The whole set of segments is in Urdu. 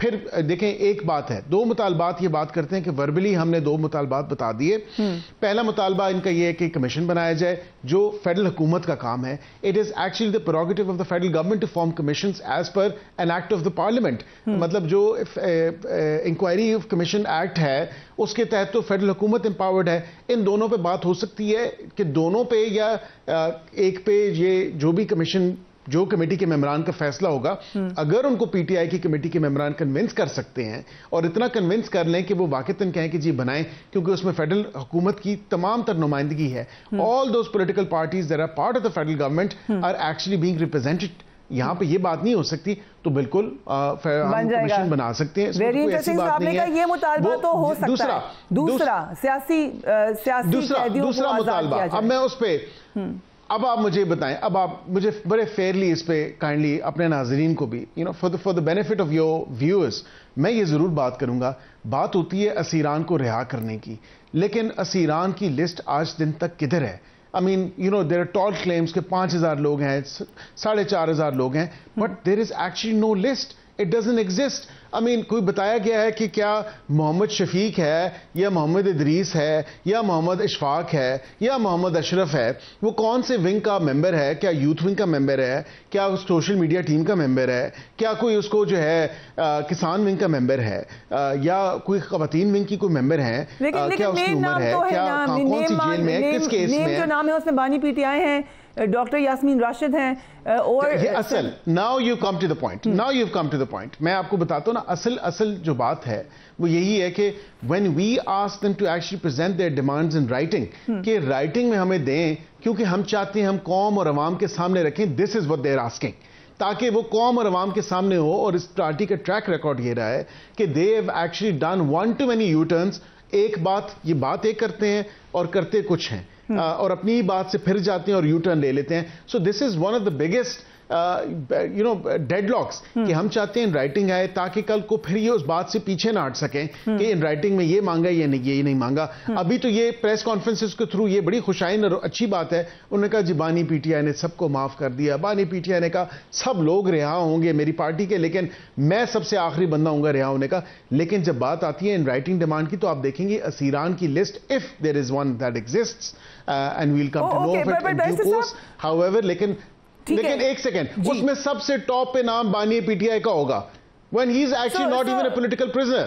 پھر دیکھیں ایک بات ہے, 2 مطالبات یہ بات کرتے ہیں کہ وربلی ہم نے 2 مطالبات بتا دیے. پہلا مطالبہ ان کا یہ ہے کہ کمیشن بنایا جائے جو فیڈرل حکومت کا کام ہے. It is actually the prerogative of the federal government to form commissions as per an act of the parliament. مطلب جو انکوائری آف کمیشن ایکٹ ہے اس کے تحت تو فیڈرل حکومت امپاورڈ ہے. ان دونوں پہ بات ہو سکتی ہے کہ دونوں پہ یا ایک پہ, یہ جو بھی کمیشن جو کمیٹی کے ممبران کا فیصلہ ہوگا, اگر ان کو پی ٹی آئی کی کمیٹی کے ممبران کنونس کر سکتے ہیں اور اتنا کنونس کر لیں کہ وہ واقعتاً کہیں کہ جی بنائیں, کیونکہ اس میں فیڈرل حکومت کی تمام تر نمائندگی ہے. All those political parties that are part of the federal government are actually being represented. یہاں پہ یہ بات نہیں ہو سکتی تو بالکل کمیشن بنا سکتے ہیں. ویری انٹرسٹنگ صاحب نے کہا یہ مطالبہ تو ہو سکتا ہے. دوسرا دوسرا مطالبہ, اب میں اس پہ, اب آپ مجھے بتائیں, اب آپ مجھے بڑے فیئرلی اس پہ کائنڈلی اپنے ناظرین کو بھی for the benefit of your viewers میں یہ ضرور بات کروں گا. بات ہوتی ہے اسیران کو رہا کرنے کی, لیکن اسیران کی لسٹ آج دن تک کدھر ہے؟ I mean, there are tall claims کہ 5,000 لوگ ہیں, 4,500 لوگ ہیں, but there is actually no list. It doesn't exist. I mean, کوئی بتایا گیا ہے کہ کیا محمد شفیق ہے یا محمد ادریس ہے یا محمد اشفاق ہے یا محمد اشرف ہے, وہ کون سے ونگ کا ممبر ہے؟ کیا یوتھ ونگ کا ممبر ہے؟ کیا سوشل میڈیا ٹیم کا ممبر ہے؟ کیا کوئی اس کو جو ہے کسان ونگ کا ممبر ہے یا کوئی خواتین ونگ کی کوئی ممبر ہے؟ کیا اس کی عمر ہے؟ کیا کون سی جیل میں ہے؟ کس کیس میں ہے؟ جو نام ہے اس میں بانی پی ٹی آئی ہیں, ڈاکٹر یاسمین راشد ہیں, اور اصل now you come to the point. میں آپ کو بتاتا ہوں نا, اصل جو بات ہے وہ یہی ہے کہ when we ask them to actually present their demands in writing, کہ رائٹنگ میں ہمیں دیں, کیونکہ ہم چاہتے ہیں ہم قوم اور عوام کے سامنے رکھیں. this is what they're asking, تاکہ وہ قوم اور عوام کے سامنے ہو. اور اس پارٹی کا ٹریک ریکارڈ یہ رہا ہے کہ they have actually done one too many U-turns. ایک بات ایک کرتے ہیں اور کرتے کچھ ہیں, اور اپنی بات سے پھر جاتے ہیں اور یو ٹرن لے لیتے ہیں. So this is one of the biggest deadlocks کہ ہم چاہتے ہیں ان رائٹنگ آئے تاکہ کل کو پھر یہ اس بات سے پیچھے نہ ہٹ سکیں کہ ان رائٹنگ میں یہ مانگا یا یہ نہیں مانگا. ابھی تو یہ پریس کانفرنسز کے تھرو یہ بڑی خوشائن اور اچھی بات ہے, انہوں نے کہا جی بانی پی ٹی آئی نے سب کو معاف کر دیا. بانی پی ٹی آئی نے کہا سب لوگ رہا ہوں گے میری پارٹی کے, لیکن میں سب سے آخری بندہ ہوں گا رہا ہونے کا. لیکن جب بات آتی ہے ان رائٹنگ ڈیمانڈ کی تو آپ دیکھیں گے اسیران کی list, if there is one that exists and we'll come to know of it in due course, however. لیکن ایک سیکنڈ, اس میں سب سے ٹاپ پہ نام بانی پی ٹی آئی کا ہوگا when he is actually not even a political prisoner.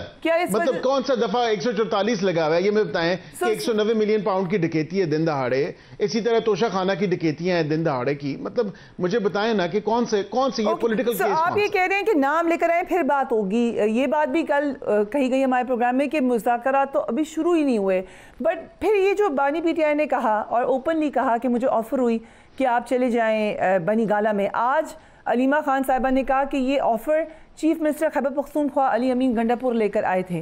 مطلب کون سا دفعہ 144 لگا ہوا ہے؟ یہ میں بتائیں کہ 190 ملین پاؤنڈ کی ڈکیتی ہے دن دہاڑے, اسی طرح توشہ خانہ کی ڈکیتیاں ہیں دن دہاڑے کی. مطلب مجھے بتائیں نا کہ کون سے یہ پولیٹیکل کیس. آپ یہ کہہ رہے ہیں کہ نام لے کر آئے پھر بات ہوگی. یہ بات بھی کل کہی گئی ہمارے پروگرام میں کہ مذاکرات تو ابھی شروع ہی نہیں ہوئے, بٹ پھر یہ جو بانی پی ٹی آئی نے کہا اور اوپنلی کہا کہ مجھے آفر ہوئی کہ آپ چلے جائیں بنی گالہ میں. آج علیمہ خان صاحبہ نے کہا کہ یہ offer chief minister Khyber Pakhtunkhwa علی امین گنڈاپور لے کر آئے تھے.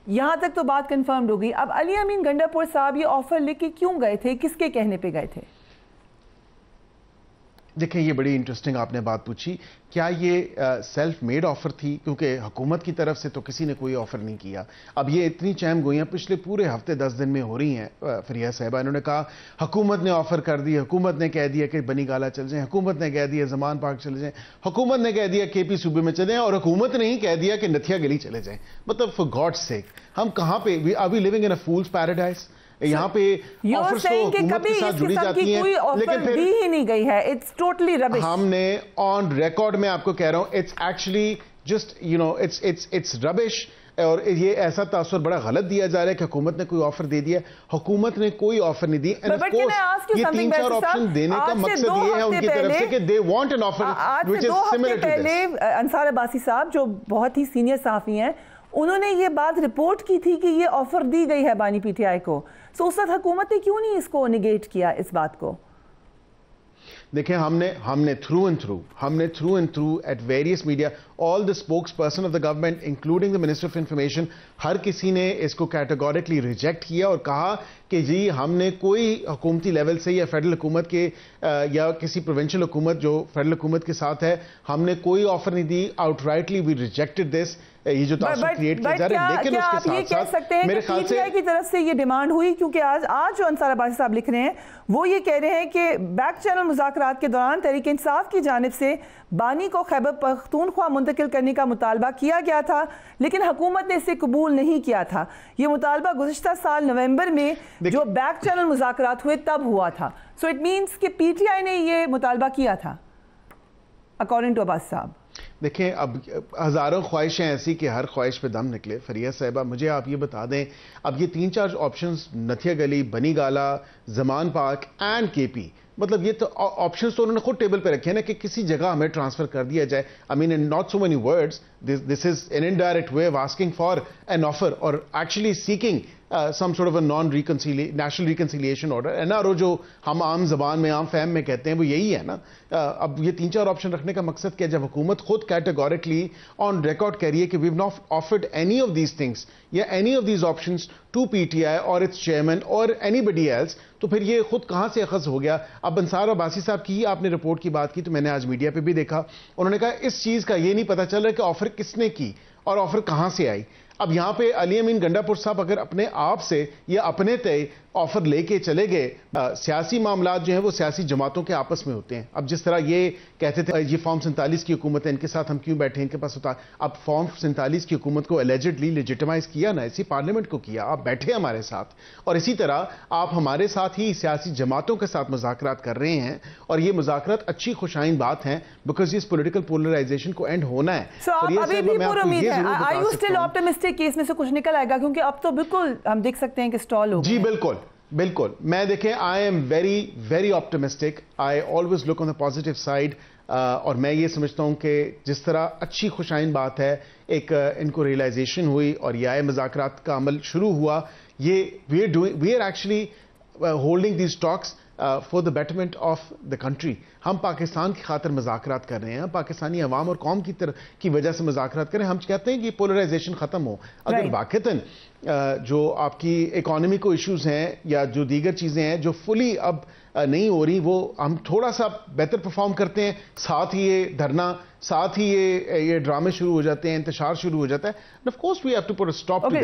یہاں تک تو بات کنفرمڈ ہو گئی. اب علی امین گنڈاپور صاحب یہ آفر لے کے کیوں گئے تھے, کس کے کہنے پہ گئے تھے؟ دیکھیں یہ بڑی انٹرسٹنگ آپ نے بات پوچھی. کیا یہ سیلف میڈ آفر تھی؟ کیونکہ حکومت کی طرف سے تو کسی نے کوئی آفر نہیں کیا. اب یہ اتنی چہم گوئیاں پچھلے پورے ہفتے 10 دن میں ہو رہی ہیں. فریہ صاحبہ انہوں نے کہا حکومت نے آفر کر دی, حکومت نے کہہ دیا کہ بنی گالہ چل جائیں, حکومت نے کہہ دیا زمان پارک چلے جائیں, حکومت نے کہہ دیا کے پی صوبے میں چلے جائیں, اور حکومت نے ہی کہہ دیا کہ نتھیا گلی چلے جائیں. مطلب فار گاڈ سیک ہم کہاں پہ, are we living in a fool's paradise? یہاں پہ آفرز تو حکومت کے ساتھ جڑی جاتی ہیں لیکن پھر دی ہی نہیں گئی ہے. اٹس ٹوٹلی ربش. ہم نے آن ریکارڈ میں آپ کو کہہ رہا ہوں اٹس ایکچولی جسٹ اٹس ربش. اور یہ ایسا تاثر بڑا غلط دیا جا رہا ہے کہ حکومت نے کوئی آفر دے دیا. حکومت نے کوئی آفر نہیں دی. یہ 3-4 آپشن دینے کا مقصد یہ ہے ان کی طرف سے کہ they want an offer which is similar to this. انصار عباسی صاحب جو بہت ہی سینئر صحافی ہیں, انہوں نے یہ بات رپورٹ کی تھی کہ یہ آفر دی گئی ہے بانی پی ٹی آئی کو. سو اس وقت حکومت نے کیوں نہیں اس کو نیگیٹ کیا اس بات کو؟ دیکھیں ہم نے through and through at various media, all the spokesperson of the government including the minister of information, ہر کسی نے اس کو کیٹیگورکلی ریجیکٹ کیا اور کہا کہ جی ہم نے کوئی حکومتی لیول سے یا فیڈرل حکومت کے یا کسی پروونشل حکومت جو فیڈرل حکومت کے ساتھ ہے, ہم نے کوئی آفر نہیں دی. آؤٹ رائٹلی وی ریجیکٹڈ دس. یہ جو تعصب کریٹ کیا جا رہا ہے. لیکن اس کے ساتھ ساتھ میرے خیال سے کی طرف سے یہ ڈیمانڈ ہوئی کیونکہ آج جو انصار عباسی صاحب لکھ رہے ہیں وہ یہ کہہ رہے ہیں کہ بیک چینل مذاکرات کے دوران تحریک انصاف کی جانب سے بانی کو خیبر پختونخوا منتقل کرنے کا مطالبہ کیا گیا تھا لیکن حکومت نے اسے قبول نہیں کیا تھا. یہ مطالبہ گزشتہ سال نومبر میں جو بیک چینل مذاکرات ہوئے تب ہوا تھا. سو اٹ مینس کہ پی ٹی آئی نے یہ مطالبہ کیا تھا اکارڈنگ ٹو عباس صاحب. دیکھیں اب ہزاروں خواہشیں ایسی کہ ہر خواہش پہ دم نکلے. فریہ صاحبہ مجھے آپ یہ بتا دیں اب یہ 3-4 آپشنز نتھیا گلی, بنی گالا, زمان پاک اینڈ کے پی, مطلب یہ تو آپشنز تو انہوں نے خود ٹیبل پہ رکھے ہیں نا کہ کسی جگہ ہمیں ٹرانسفر کر دیا جائے. I mean in not so many words this is an indirect way of asking for an offer or actually seeking some sort of a national reconciliation order. NRO جو ہم عام زبان میں عام فہم میں کہتے ہیں وہ یہی ہے نا. اب یہ 3-4 آپشن رکھنے کا مقصد کیا, جب حکومت خود کیٹیگورکلی آن ریکارڈ کہہ رہی ہے کہ we've not offered any of these things یا any of these options to PTI or its chairman or anybody else, تو پھر یہ خود کہاں سے اخذ ہو گیا. اب انصار عباسی صاحب کی آپ نے رپورٹ کی بات کی تو میں نے آج میڈیا پہ بھی دیکھا, انہوں نے کہا اس چیز کا یہ نہیں پتا چل رہا کہ آفر کس نے کی اور آفر کہاں سے آئی. اب یہاں پہ علی امین گنڈا پور صاحب اگر اپنے آپ سے یا اپنے تے آفر لے کے چلے گئے, سیاسی معاملات جو ہیں وہ سیاسی جماعتوں کے آپس میں ہوتے ہیں. اب جس طرح یہ کہتے تھے یہ فارم 47 کی حکومت ہے, ان کے ساتھ ہم کیوں بیٹھے, ان کے پاس ہوتا. اب فارم 47 کی حکومت کو الیجڈلی لیجیٹمائز کیا نا, اسی پارلیمنٹ کو کیا, آپ بیٹھے ہمارے ساتھ, اور اسی طرح آپ ہمارے ساتھ ہی سیاسی جماعتوں کے ساتھ مذاکرات کر رہے ہیں, اور یہ مذاکرات اچھی خوشائن بات ہیں بیکاز اس پولیٹیکل پولرائزیشن کو اینڈ ہونا ہے. ابھی بھی پر امید ہے, آر یو اسٹل آپٹیمسٹک کہ اس میں سے کچھ نکل آئے گا, کیونکہ اب تو بالکل ہم دیکھ سکتے ہیں کہ سٹال ہو گئے. جی بالکل بالکل, میں دیکھیں I am very optimistic, I always look on the positive side, اور میں یہ سمجھتا ہوں کہ جس طرح اچھی خوشائن بات ہے ایک ان کو ریئلائزیشن ہوئی اور یہ آئے مذاکرات کا عمل شروع ہوا, یہ we are actually holding these talks for the betterment of the country. ہم پاکستان کی خاطر مذاکرات کر رہے ہیں, ہم پاکستانی عوام اور قوم کی وجہ سے مذاکرات کریں. ہم چاہتے ہیں کہ پولرائزیشن ختم ہو. اگر واقعتاً جو آپ کی اکانومی کو ایشوز ہیں یا جو دیگر چیزیں ہیں جو فلی اب نہیں ہو رہی, وہ ہم تھوڑا سا بہتر پرفارم کرتے ہیں, ساتھ ہی یہ دھرنا, ساتھ ہی یہ ڈرامے شروع ہو جاتے ہیں, انتشار شروع ہو جاتا ہے, of course we have to put a stop to